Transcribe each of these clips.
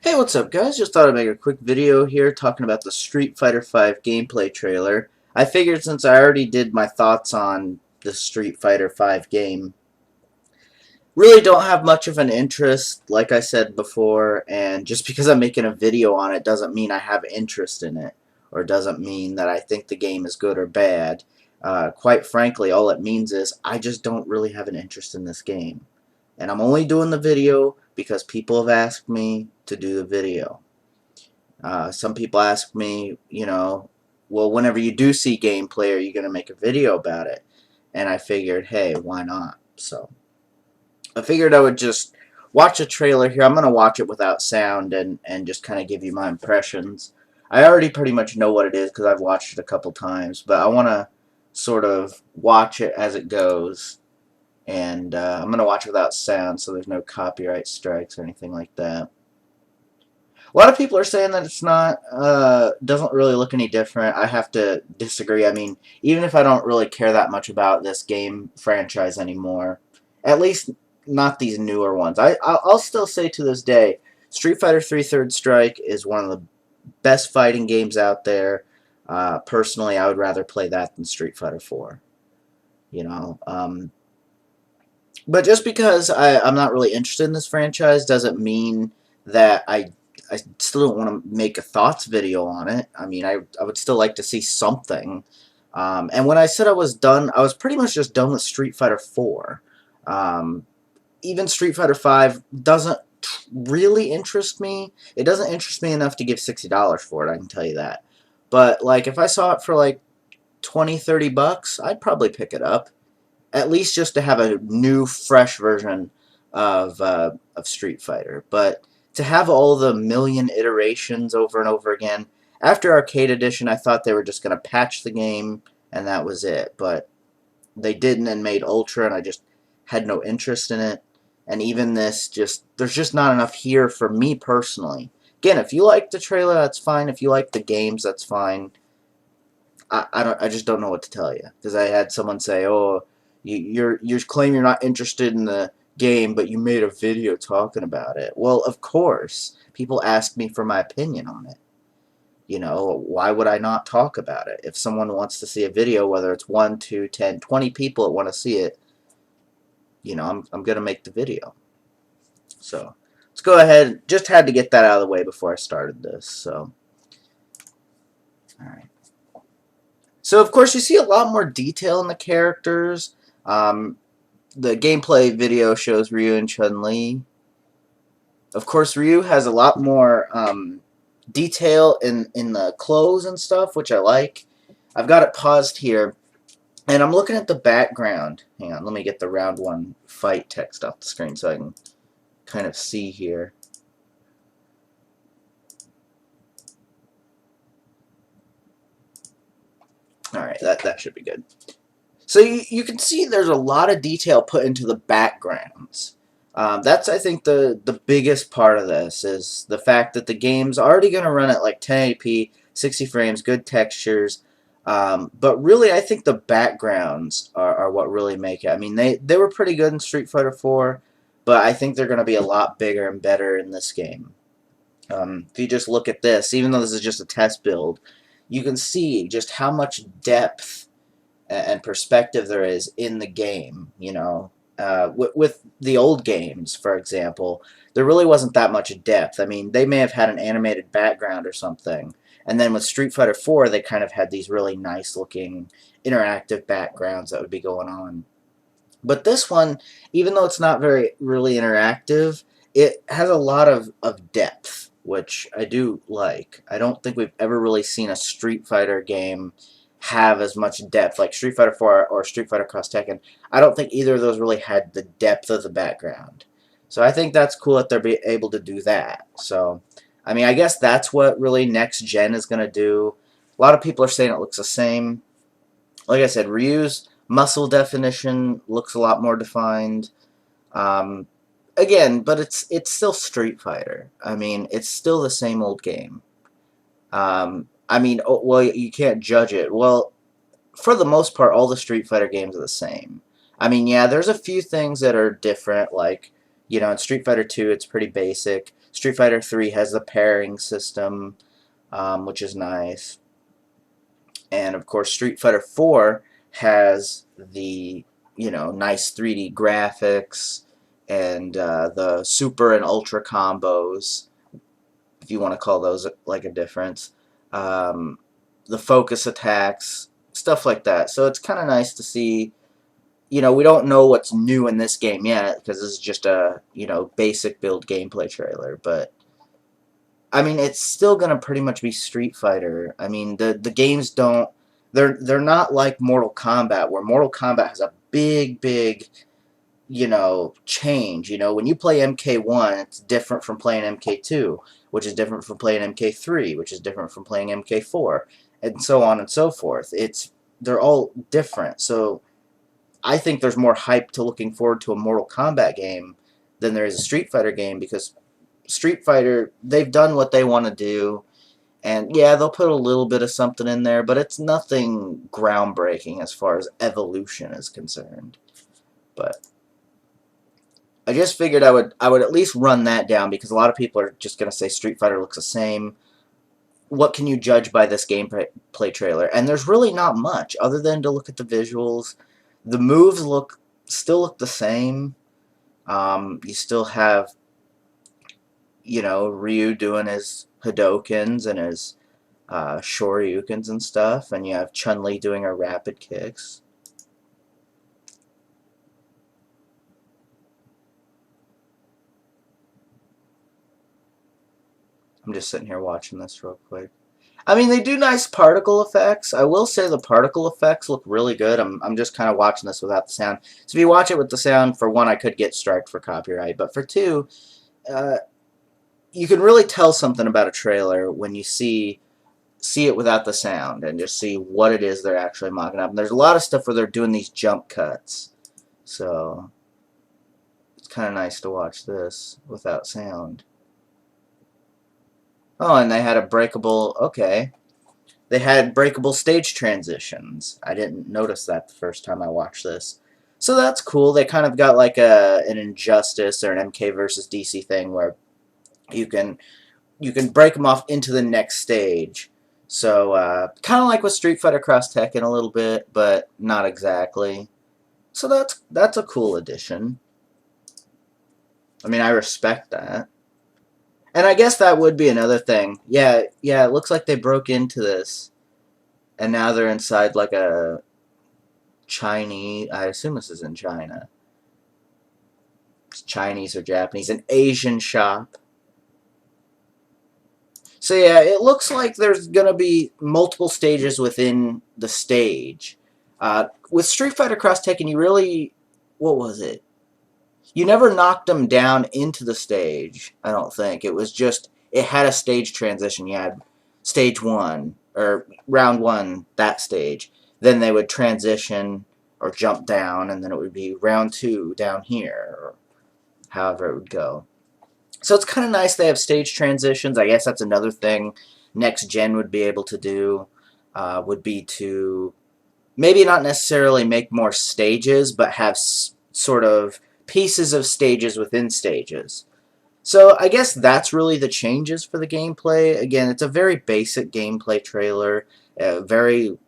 Hey, what's up, guys? Just thought I'd make a quick video here talking about the Street Fighter V gameplay trailer. I figured since I already did my thoughts on the Street Fighter V game, really don't have much of an interest, like I said before, and just because I'm making a video on it doesn't mean I have interest in it, or doesn't mean that I think the game is good or bad. Quite frankly, all it means is I just don't really have an interest in this game. And I'm only doing the video because people have asked me to do the video. Some people ask me, well, whenever you do see gameplay, are you going to make a video about it? And I figured, hey, why not? So I figured I would just watch a trailer here. I'm going to watch it without sound and just kind of give you my impressions. I already pretty much know what it is because I've watched it a couple times, but I want to sort of watch it as it goes. And I'm going to watch it without sound so there's no copyright strikes or anything like that. A lot of people are saying that it's not, doesn't really look any different. I have to disagree. I mean, even if I don't really care that much about this game franchise anymore, at least not these newer ones, I'll still say to this day, Street Fighter 3 Third Strike is one of the best fighting games out there. Personally, I would rather play that than Street Fighter 4. You know, but just because I'm not really interested in this franchise doesn't mean that I still don't want to make a thoughts video on it. I mean, I would still like to see something. And when I said I was done, I was pretty much just done with Street Fighter 4. Even Street Fighter 5 doesn't really interest me. It doesn't interest me enough to give $60 for it, I can tell you that. But, like, if I saw it for, like, 20, 30 bucks, I'd probably pick it up. At least just to have a new, fresh version of Street Fighter. But to have all the million iterations over and over again, after Arcade Edition, I thought they were just going to patch the game, and that was it. But they didn't and made Ultra, and I just had no interest in it. And even this, there's just not enough here for me personally. Again, if you like the trailer, that's fine. If you like the games, that's fine. I just don't know what to tell you, because I had someone say, "Oh, you claim you're not interested in the game, but you made a video talking about it." Well, of course, people ask me for my opinion on it. Why would I not talk about it? If someone wants to see a video, whether it's 1, 2, 10, 20 people that want to see it, I'm gonna make the video. So let's go ahead. Just had to get that out of the way before I started this. So, all right. So, of course, you see a lot more detail in the characters. Um, the gameplay video shows Ryu and Chun-Li. Of course, Ryu has a lot more detail in the clothes and stuff, which I like. I've got it paused here, and I'm looking at the background. Hang on, let me get the round one fight text off the screen so I can kind of see here. Alright, that should be good. So you can see there's a lot of detail put into the backgrounds. That's, I think, the biggest part of this is the fact that the game's already going to run at like 1080p, 60 frames, good textures. But really, I think the backgrounds are what really make it. I mean, they were pretty good in Street Fighter 4, but I think they're going to be a lot bigger and better in this game. If you just look at this, even though this is just a test build, you can see just how much depth and perspective there is in the game. With the old games, for example, there really wasn't that much depth. I mean, they may have had an animated background or something, and then with Street Fighter 4, they kind of had these really nice-looking interactive backgrounds that would be going on. But this one, even though it's not very really interactive, it has a lot of depth, which I do like. I don't think we've ever really seen a Street Fighter game have as much depth like Street Fighter 4 or Street Fighter Cross Tekken. I don't think either of those really had the depth of the background. So I think that's cool that they're able to do that. So, I mean, I guess that's what really next gen is going to do. A lot of people are saying it looks the same. Like I said, Ryu's muscle definition looks a lot more defined. Um, Again, but it's still Street Fighter. I mean, it's still the same old game. I mean, well, you can't judge it. Well, for the most part, all the Street Fighter games are the same. I mean, yeah, there's a few things that are different, like, in Street Fighter 2, it's pretty basic. Street Fighter 3 has the pairing system, which is nice. And of course, Street Fighter 4 has the, nice 3D graphics and the super and ultra combos, if you want to call those like a difference. Um, the focus attacks, stuff like that. So it's kind of nice to see. We don't know what's new in this game yet because this is just a, basic build gameplay trailer. But I mean, it's still gonna pretty much be Street Fighter. I mean, the games don't. They're not like Mortal Kombat, where Mortal Kombat has a big change. When you play MK1, it's different from playing MK2, which is different from playing MK3, which is different from playing MK4, and so on and so forth. They're all different. So I think there's more hype to looking forward to a Mortal Kombat game than there is a Street Fighter game, because Street Fighter, they've done what they want to do, and yeah, they'll put a little bit of something in there, but it's nothing groundbreaking as far as evolution is concerned. But I just figured I would at least run that down, because a lot of people are just gonna say Street Fighter looks the same. What can you judge by this gameplay trailer? And there's really not much other than to look at the visuals. The moves still look the same. You still have, Ryu doing his Hadokens and his Shoryukens and stuff, and you have Chun-Li doing her rapid kicks. I'm just sitting here watching this real quick. I mean, they do nice particle effects. I will say the particle effects look really good. I'm just kind of watching this without the sound. So if you watch it with the sound, for one, I could get striked for copyright, but for two, you can really tell something about a trailer when you see it without the sound and just see what it is they're actually mocking up. And there's a lot of stuff where they're doing these jump cuts, so it's kind of nice to watch this without sound. Oh, and they had a breakable, okay. They had breakable stage transitions. I didn't notice that the first time I watched this. So that's cool. They kind of got like an Injustice or an MK versus DC thing where you can break them off into the next stage. So kind of like with Street Fighter Cross Tekken a little bit, but not exactly. So that's a cool addition. I mean, I respect that. And I guess that would be another thing. Yeah, it looks like they broke into this, and now they're inside like a Chinese, I assume this is in China. It's Chinese or Japanese, an Asian shop. So yeah, it looks like there's going to be multiple stages within the stage. With Street Fighter Cross Tekken, you really, what was it? You never knocked them down into the stage, I don't think. It was just, it had a stage transition. You had stage 1, or round 1, that stage. Then they would transition or jump down, and then it would be round 2 down here, or however it would go. So it's kind of nice they have stage transitions. I guess that's another thing next gen would be able to do, would be to maybe not necessarily make more stages, but have sort of pieces of stages within stages. So I guess that's really the changes for the gameplay. Again, it's a very basic gameplay trailer, a very,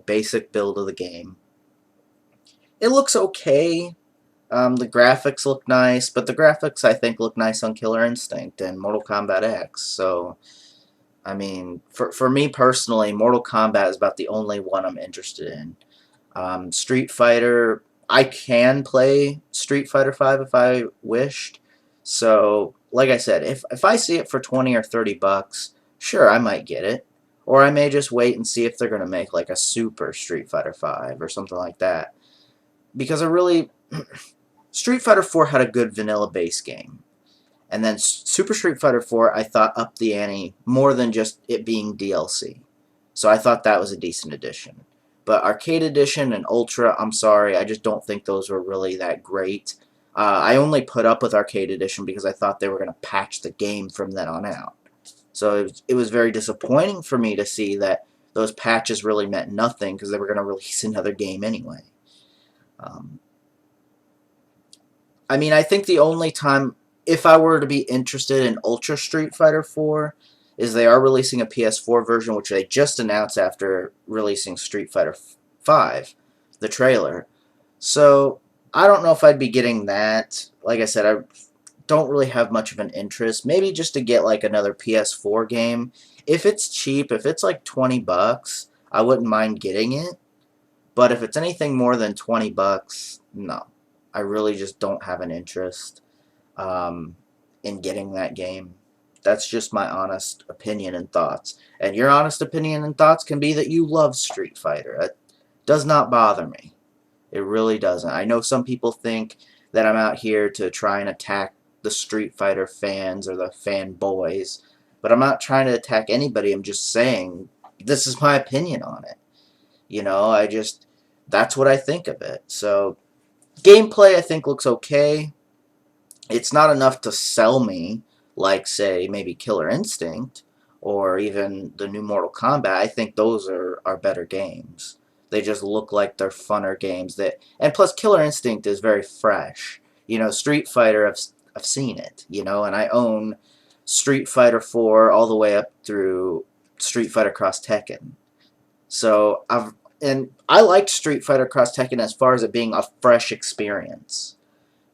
basic build of the game. It looks okay. The graphics look nice, but the graphics, I think, look nice on Killer Instinct and Mortal Kombat X. So, I mean, for me personally, Mortal Kombat is about the only one I'm interested in. Street Fighter, I can play Street Fighter V if I wished. So, like I said, if I see it for 20 or 30 bucks, sure, I might get it. Or I may just wait and see if they're going to make like a Super Street Fighter V or something like that. Because I really... Street Fighter 4 had a good vanilla base game. And then Super Street Fighter 4, I thought, upped the ante more than just it being DLC. So I thought that was a decent addition. But Arcade Edition and Ultra, I'm sorry, I just don't think those were really that great. I only put up with Arcade Edition because I thought they were going to patch the game from then on out. So it was very disappointing for me to see that those patches really meant nothing because they were going to release another game anyway. I mean, I think the only time if I were to be interested in Ultra Street Fighter 4, is they are releasing a PS4 version, which they just announced after releasing Street Fighter 5, the trailer. So I don't know if I'd be getting that. Like I said, I don't really have much of an interest. Maybe just to get like another PS4 game. If it's cheap, if it's like $20, I wouldn't mind getting it. But if it's anything more than $20, no. I really just don't have an interest um, in getting that game. That's just my honest opinion and thoughts. And your honest opinion and thoughts can be that you love Street Fighter. It does not bother me. It really doesn't. I know some people think that I'm out here to try and attack the Street Fighter fans or the fanboys, but I'm not trying to attack anybody. I'm just saying this is my opinion on it. I just, that's what I think of it. So, gameplay I think looks okay. It's not enough to sell me like, say, maybe Killer Instinct or even the new Mortal Kombat. I think those are better games. They just look like they're funner games. And plus, Killer Instinct is very fresh. Street Fighter, I've seen it, and I own Street Fighter 4 all the way up through Street Fighter Cross Tekken. So, I liked Street Fighter Cross Tekken as far as it being a fresh experience.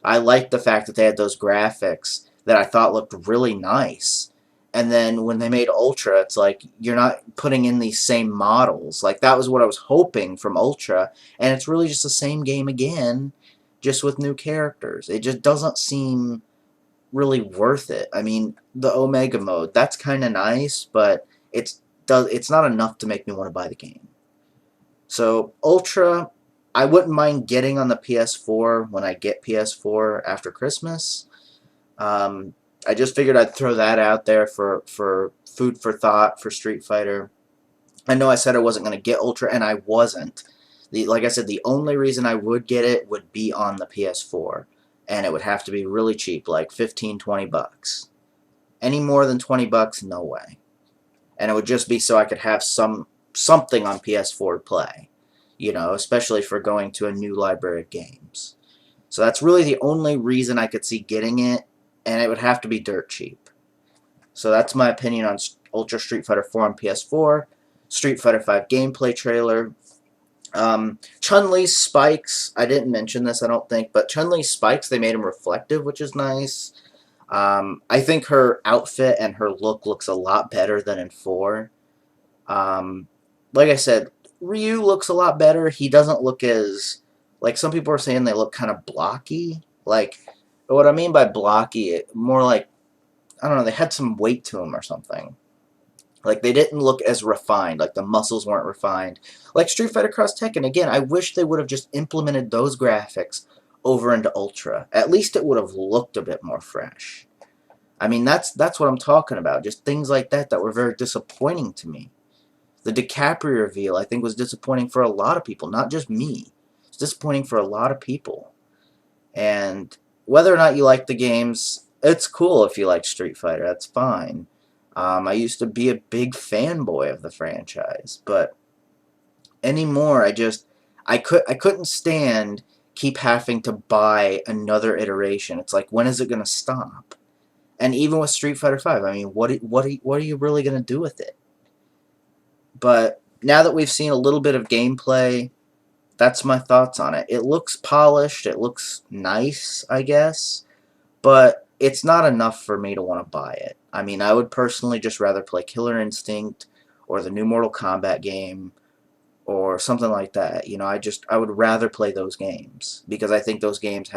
I liked the fact that they had those graphics that I thought looked really nice. And then when they made Ultra, it's like you're not putting in these same models. Like that was what I was hoping from Ultra, and it's really just the same game again, just with new characters. It just doesn't seem really worth it. I mean, the Omega mode, that's kind of nice, but it's not enough to make me want to buy the game. So Ultra, I wouldn't mind getting on the PS4 when I get PS4 after Christmas. I just figured I'd throw that out there for food for thought for Street Fighter. I know I said I wasn't going to get Ultra, and I wasn't. Like I said, the only reason I would get it would be on the PS4, and it would have to be really cheap, like 15, $20. Any more than $20, no way. And it would just be so I could have something on PS4 to play, especially for going to a new library of games. So that's really the only reason I could see getting it, and it would have to be dirt cheap. So that's my opinion on Ultra Street Fighter 4 on PS4, Street Fighter 5 gameplay trailer. Chun-Li's spikes, I didn't mention this, I don't think, but Chun-Li's spikes, they made them reflective, which is nice. I think her outfit and her look looks a lot better than in 4. Like I said, Ryu looks a lot better. He doesn't look as, like some people are saying they look kind of blocky. Like, what I mean by blocky, more like, I don't know, they had some weight to them or something. Like, they didn't look as refined. Like, the muscles weren't refined. Like Street Fighter Cross Tekken, again, I wish they would have just implemented those graphics over into Ultra. At least it would have looked a bit more fresh. I mean, that's what I'm talking about. Just things like that were very disappointing to me. The DiCaprio reveal, I think, was disappointing for a lot of people, not just me. It's disappointing for a lot of people. And whether or not you like the games, it's cool if you like Street Fighter. That's fine. I used to be a big fanboy of the franchise, but anymore, I couldn't stand keep having to buy another iteration. It's like, when is it going to stop? And even with Street Fighter 5, I mean, what are you really going to do with it? But now that we've seen a little bit of gameplay, that's my thoughts on it. It looks polished, it looks nice, I guess, but it's not enough for me to want to buy it. I mean, I would personally just rather play Killer Instinct or the new Mortal Kombat game or something like that. I would rather play those games because I think those games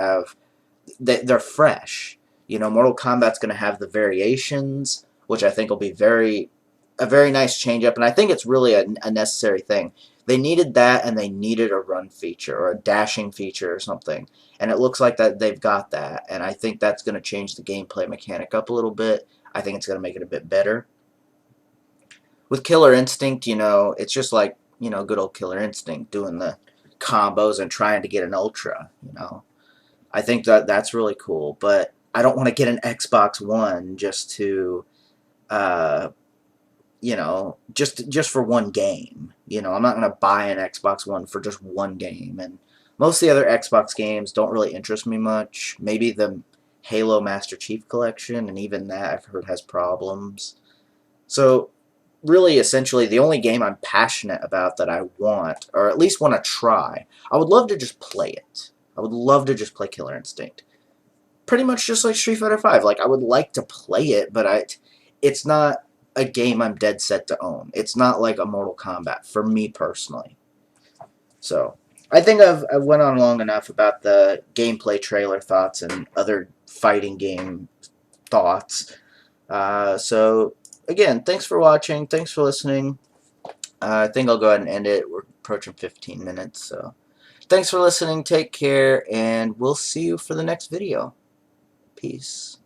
they're fresh. Mortal Kombat's going to have the variations, which I think will be a very nice change up, and I think it's really a necessary thing. They needed that, and they needed a run feature or a dashing feature or something, and it looks like that they've got that, and I think that's going to change the gameplay mechanic up a little bit. I think it's going to make it a bit better. With Killer Instinct, it's just like, good old Killer Instinct doing the combos and trying to get an Ultra. I think that's really cool, but I don't want to get an Xbox One just to just for one game. I'm not going to buy an Xbox One for just one game. And most of the other Xbox games don't really interest me much. Maybe the Halo Master Chief Collection, and even that I've heard has problems. So really, essentially, the only game I'm passionate about that I want, or at least want to try, I would love to just play it. I would love to just play Killer Instinct. Pretty much just like Street Fighter V. Like, I would like to play it, but it's not a game I'm dead set to own. It's not like a Mortal Kombat, for me personally. So, I think I've went on long enough about the gameplay trailer thoughts and other fighting game thoughts. So, again, thanks for watching. Thanks for listening. I think I'll go ahead and end it. We're approaching 15 minutes, so thanks for listening. Take care, and we'll see you for the next video. Peace.